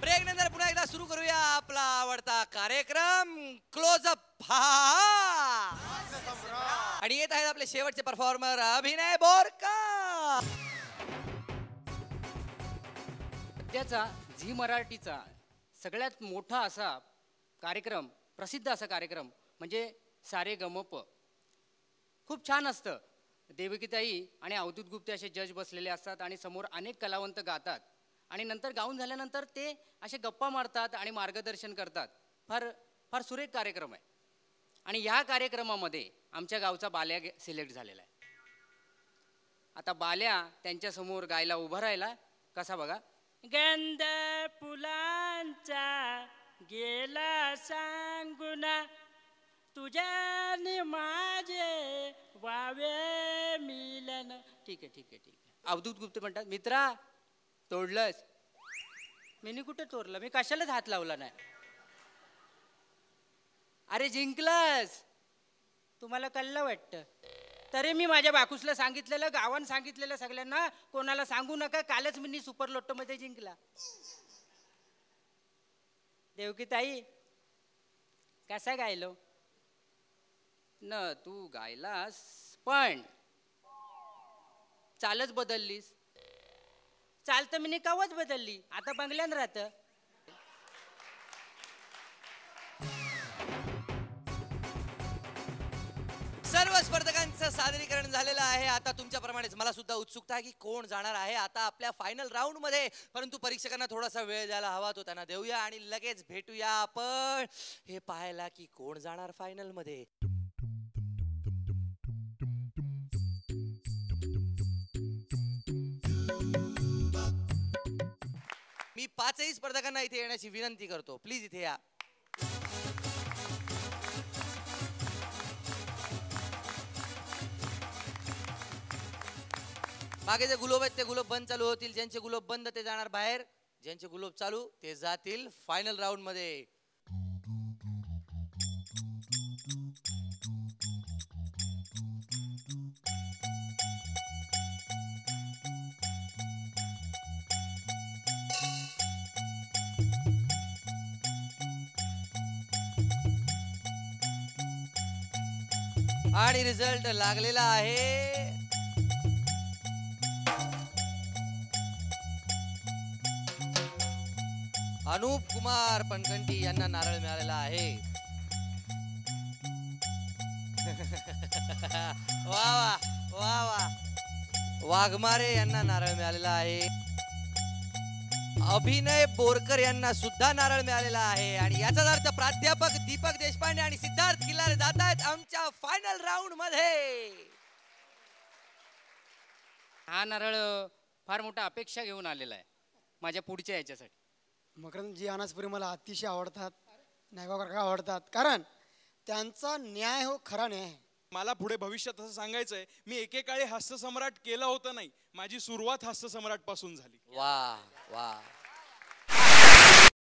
Break नंतर पुन्हा एकदा सुरू करूया आपला आवडता कार्यक्रम क्लोजअप। आणि येत आहेत आपले शेवटचे परफॉर्मर अभिनय बोरकर। सध्याचा झी मराठीचा सगळ्यात मोठा असा कार्यक्रम, प्रसिद्ध असा कार्यक्रम म्हणजे सारे गमप। खूप छान असतं। देवकीताई आणि अवधूत गुप्ते असे जज बसलेले असतात आणि समोर अनेक कलावंत गातात आणि नंतर गाऊन झाल्यानंतर ते असे गप्पा मारतात आणि मार्गदर्शन करतात। फार फार सुरेख कार्यक्रम आहे। आणि ह्या कार्यक्रमामध्ये आमच्या गावचा बाल्या सिलेक्ट झालेला आहे। आता बाल्या त्यांच्या समोर गायला उभा राहिला कसा बघा। गंध फुलांचा गेला सांगून तुझ्याने माझे वावे मिलन। ठीक आहे ठीक आहे ठीक आहे। अवधूत गुप्ते म्हणतात मित्रा तोडलंस? मी कुठे तोडलं, मी कशालाच हात लावला नाही। अरे जिंकलंस, तुम्हाला कळलं वाटतं। तरी मी माझ्या बाकूसला सांगितलेलं, गावान सांगितलेलं सगळ्यांना कोणाला सांगू नका, कालच मी सुपर लोट्टो मध्ये जिंकला। देवकीताई कसा गायलो न तू गायलास पण चालच बदललीस। चाल तर मी कावच बदलली, आता बंगल्यान राहत। सर्व स्पर्धकांचं सादरीकरण झालेलं आहे। आता तुमच्याप्रमाणेच मला सुद्धा उत्सुकता आहे की कोण जाणार आहे आता आपल्या फायनल राऊंड मध्ये। परंतु परीक्षकांना थोडासा वेळ द्यायला हवा तो त्यांना देऊया आणि लगेच भेटूया आपण हे पाहायला की कोण जाणार फायनल मध्ये। मी पाचही स्पर्धकांना इथे येण्याची विनंती करतो, प्लीज इथे या। मागे जे गुलोब आहेत ते गुलोब बंद चालू होतील, ज्यांचे गुलोब बंद ते जाणार बाहेर, ज्यांचे गुलोब चालू ते जातील फायनल राऊंड मध्ये। आणि रिझल्ट लागलेला आहे। अनुप कुमार पनकंटी यांना नारळ मिळालेला आहे। वा वा वा वा। वाघमारे यांना नारळ मिळालेला आहे। अभिनय बोरकर यांना सुद्धा नारळ मिळालेला आहे। आणि याचाच अर्थ प्राध्यापक दीपक देशपांडे आणि सिद्धार्थ किल्लारे जात आहेत आमच्या फायनल राऊंड मध्ये। हा नारळ फार मोठा अपेक्षा घेऊन आलेला आहे माझ्या पुढच्या याच्यासाठी। मकरंदजी अनासपुरी मला अतिशय आवडतात, नायगाव काका आवडतात, कारण त्यांचा न्याय हो खरा न्याय आहे। मला पुढे भविष्यात असं सांगायचंय, मी एकेकाळी हास्य सम्राट केलं होतं नाही, माझी सुरुवात हास्य सम्राट पासून झाली। वा वा।